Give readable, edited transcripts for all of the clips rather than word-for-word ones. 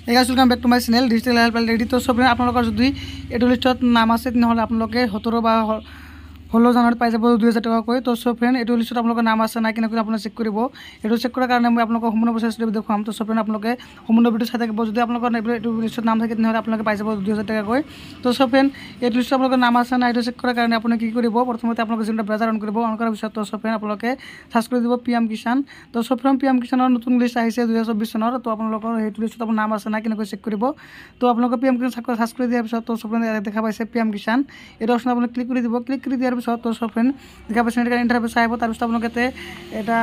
Hey guys, welcome back to my channel Digital Help Already। तो सब আপোনালোকৰ যদি এইটো লিষ্টত নাম আছে তেনেহ'লে আপোনালোকে 17 বা 16 জানুৱাৰীত পাই যাব 2000 টকাকৈ। তো সব ফ্ৰেন্ড এইটো লিষ্টত আপোনালোকৰ নাম আছে নাই কেনেকৈ আপোনালোকে চেক কৰিব, এইটো চেক কৰাৰ কাৰণে মই আপোনালোকক সম্পূৰ্ণ প্ৰচেছটো দেখুৱাম। তো সব ফ্ৰেন্ড আপোনালোকে সম্পূৰ্ণ ভিডিঅ চাই থাকিব। যদি আপোনালোকৰ এইটো লিষ্টত নাম থাকে তেনেহ'লে আপোনালোকে পাই যাব 2000 টকাকৈ। তো সব ফ্ৰেন্ড এইটো লিষ্টত আপোনালোকৰ নাম আছে নাই এইটো চেক কৰাৰ কাৰণে আপুনি কি কৰিব, প্ৰথমতে আপোনালোকে যেনেকৈ ব্ৰাউজাৰ অন কৰিব, অন কৰাৰ পিছত তো সব ফ্ৰেন্ড আপোনালোকে সাৰ্চ কৰি দিব PM কিষাণ। তো সব ফ্ৰেন্ড PM কিষাণৰ নতুন লিষ্ট আহিছে 2024 চনৰ। তো আপোনালোকৰ সেইটো লিষ্টত আপোনাৰ নাম আছে নাই কেনেকৈ চেক কৰিব। তো আপোনালোকে PM কিষাণ সাৰ্চ কৰি দিয়াৰ পিছত তো সব ফ্ৰেন্ড দেখা পাইছে PM কিষাণ, এইটো অপশ্যন আপোনালোকে ক্লিক কৰি দিব। ক্লিক কৰি দিয়াৰ পিছত তো সব ফ্ৰেন্ড দেখা পাইছে এনেকৈ ইণ্টাৰফেচ আহিব। তাৰপিছত আপোনালোকে এটা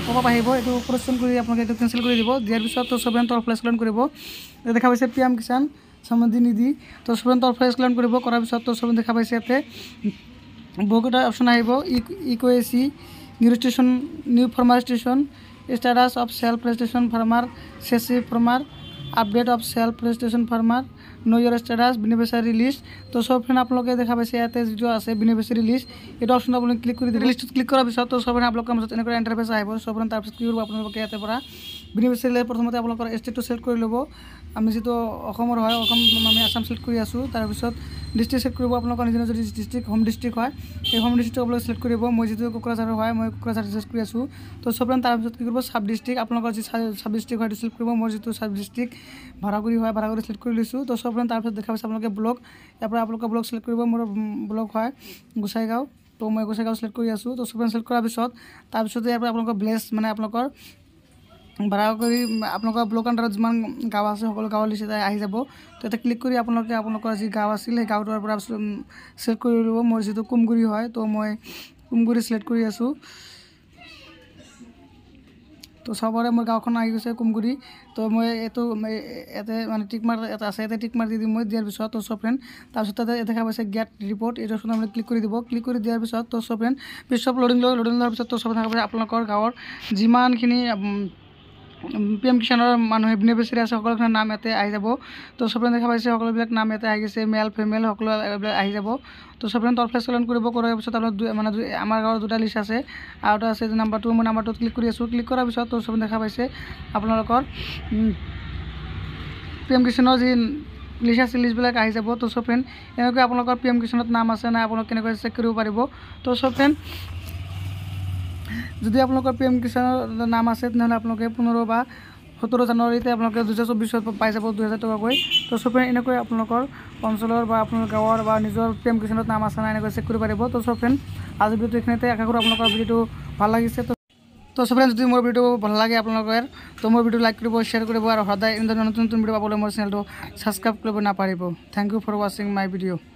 পপআপ আহিব, এইটো ক্ৰছন কৰি আপোনালোকে এইটো কেনচেল কৰি দিব। দিয়াৰ পিছত তো সব ফ্ৰেন্ড তল স্ক্ৰল কৰিব, দেখা পাইছে PM কিষাণ সম্বন্ধি নিধি। তো সব ফ্ৰেন্ড তল স্ক্ৰল কৰিব, কৰাৰ পিছত তো সব দেখা পাইছে ইয়াতে বহুকেইটা অপশ্যন আহিব। ইকুৱেচি new station, new farmer station, status of self registration farmer, চেচিভ farmer, update of self registration farmer, know your status, beneficiary list. তো সব ফ্ৰেন্ড আপোনালোকে দেখা পাইছে ইয়াতে যিটো আছে বেনিফিচিয়াৰী লিষ্ট, এইটো অপশ্যন আপোনালোকে ক্লিক কৰি দিব। লিষ্টত ক্লিক কৰাৰ পিছত তো সব ফ্ৰেন্ড আপোনালোকৰ মাজত এনেকৈ ইণ্টাৰফেচ আহিব। সব ফ্ৰেন্ড তাৰপিছত কি কৰিব, আপোনালোকে ইয়াতে পৰা বেনিফিচিয়াৰী প্ৰথমতে আপোনালোকৰ ষ্টেটটো চিলেক্ট কৰি ল'ব। আমি যিটো অসমৰ হয়, আমি আসাম চিলেক্ট কৰি আছোঁ। তাৰপিছত ডিষ্ট্ৰিক্ট চিলেক্ট কৰিব, আপোনালোকৰ নিজৰ যদি ডিষ্ট্ৰিক্ট হোম ডিষ্ট্ৰিক্ট হয় এই হোম ডিষ্ট্ৰিক্ট আপোনালোকে চিলেক্ট কৰিব। মই যিটো কোকৰাঝাৰৰ হয় মই কোকৰাঝাৰ চিলেক্ট কৰি আছোঁ। তো সব ফ্ৰেন্ড তাৰপিছত কি কৰিব, সাব ডিষ্ট্ৰিক্ট আপোনালোকৰ যি সাব ডিষ্ট্ৰিক্ট হয় চিলেক্ট কৰিব। মই যিটো সাব ডিষ্ট্ৰিক্ট ভাড়াগুৰি হয় ভাড়াগুৰি চিলেক্ট কৰি লৈছোঁ। তো সব ফ্ৰেন্ড তাৰপিছত দেখা পাইছে আপোনালোকে ব্লক, ইয়াৰ পৰা আপোনালোকে ব্লক চিলেক্ট কৰিব। মোৰ ব্লক হয় গোসাইগাঁও, তো মই গোসাইগাঁও চিলেক্ট কৰি আছোঁ। তো সব ফ্ৰেন্ড চিলেক্ট কৰাৰ পিছত তাৰপিছতে ইয়াৰ পৰা আপোনালোকৰ ভিলেজ মানে আপোনালোকৰ ভাড়া কৰি আপোনালোকৰ ব্লক আণ্ডাৰত যিমান গাঁও আছে সকলো গাঁৱৰ লিষ্ট আহি যাব। তো এটা ক্লিক কৰি আপোনালোকৰ যি গাঁও আছিল সেই গাঁওটোৰ পৰা চিলেক্ট কৰি ল'ব। মোৰ যিটো কুমগুৰি হয় তো মই কুমগুৰি চিলেক্ট কৰি আছোঁ। তো চবৰে মোৰ গাঁওখন আহি গৈছে কুমগুৰি। তো মই এইটো ইয়াতে মানে টিকমাৰ এটা আছে, ইয়াতে টিকমাৰ দি দিম মই। দিয়াৰ পিছত তো সব ফ্ৰেন্ড তাৰপিছত তাতে দেখা পাইছে গেট ৰিপৰ্ট, এইটো অপশ্যন আপুনি ক্লিক কৰি দিব। ক্লিক কৰি দিয়াৰ পিছত তো সব ফ্ৰেন্ড পিছত লোডিং লোৱাৰ পিছত তো সব দেখা পাইছে আপোনালোকৰ গাঁৱৰ যিমানখিনি PM কিষাণৰ মানুহে বেনিফিচিয়াৰী আছে সকলোখিনিৰ নাম ইয়াতে আহি যাব। তো সব ফ্ৰেন্ড দেখা পাইছে সকলোবিলাক নাম ইয়াতে আহি গৈছে, মেল ফিমেল সকলো আহি যাব। তো সব ফ্ৰেন্ড তল স্ক্ৰল কৰিব, কৰাৰ পিছত আপোনাৰ আমাৰ গাঁৱৰ দুটা লিষ্ট আছে আৰু এটা আছে নাম্বাৰ 2, মই নাম্বাৰ 2 ক্লিক কৰি আছোঁ। ক্লিক কৰাৰ পিছত তো সব দেখা পাইছে আপোনালোকৰ PM কিষাণৰ যি লিষ্ট আছে লিষ্টবিলাক আহি যাব। তো সব ফ্ৰেন্ড এনেকৈ আপোনালোকৰ PM কিষাণত নাম আছে নাই আপোনালোকে কেনেকৈ চেক কৰিব পাৰিব। তো সব ফ্ৰেন্ড যদি আপোনালোকৰ PM কিষাণৰ নাম আছে তেনেহ'লে আপোনালোকে 15 বা 17 জানুৱাৰীতে আপোনালোকে 2024 পাই যাব 2000 টকাকৈ। তো সব ফ্ৰেন্ড এনেকৈ আপোনালোকৰ অঞ্চলৰ বা আপোনাৰ গাঁৱৰ বা নিজৰ PM কিষাণত নাম আছে নাই এনেকৈ চেক কৰিব পাৰিব। তো সব ফ্ৰেন্ড আজি ভিডিঅ'টো এইখিনিতে, আশা কৰোঁ আপোনালোকৰ ভিডিঅ'টো ভাল লাগিছে। তো সব ফ্ৰেন্ড যদি মোৰ ভিডিঅ' ভাল লাগে আপোনালোকৰ তো মোৰ ভিডিঅ' লাইক কৰিব, শ্বেয়াৰ কৰিব আৰু সদায় নতুন ভিডিঅ' পাবলৈ মোৰ চেনেলটো ছাবস্ক্ৰাইব কৰিব নাপাহৰিব। থেংক ইউ ফৰ ৱাচিং মাই ভিডিঅ'।